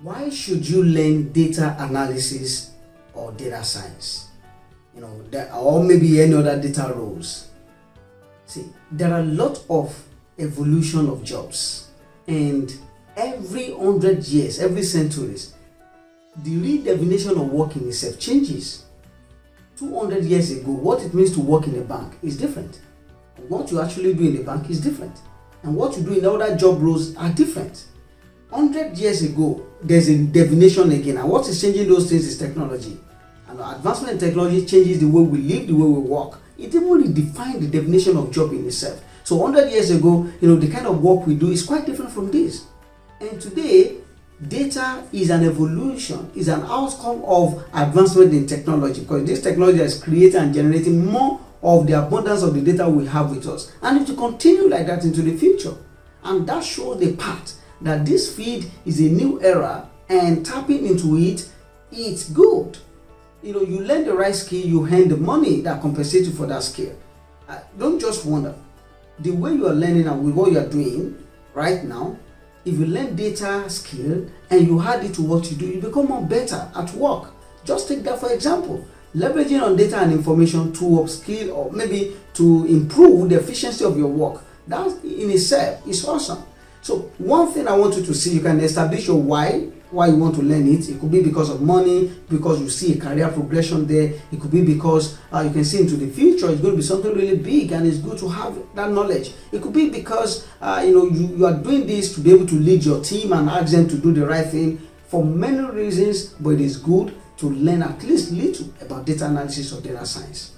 Why should you learn data analysis or data science? Or maybe any other data roles. See, there are a lot of evolution of jobs, and every 100 years, every centuries, the redefinition of work in itself changes. 200 years ago, what it means to work in a bank is different. What you actually do in a bank is different. And what you do in other job roles are different. 100 years ago, there's a definition again. And what is changing those things is technology. And advancement in technology changes the way we live, the way we work. It even redefined the definition of job in itself. So 100 years ago, the kind of work we do is quite different from this. And today, data is an evolution, is an outcome of advancement in technology, because this technology is creating and generating more of the abundance of the data we have with us, and it will continue like that into the future. And that shows the path that this field is a new era, and tapping into it, it's good. You learn the right skill, you earn the money that compensates you for that skill. Don't just wonder. The way you are learning and with what you are doing right now, if you learn data skill and you add it to what you do, you become more better at work. Just take that for example. Leveraging on data and information to upskill or maybe to improve the efficiency of your work. That in itself is awesome. So one thing I want you to see, you can establish your why you want to learn it. It could be because of money, because you see a career progression there. It could be because you can see into the future it's going to be something really big and it's good to have that knowledge. It could be because you are doing this to be able to lead your team and ask them to do the right thing for many reasons, but it is good to learn at least little about data analysis or data science.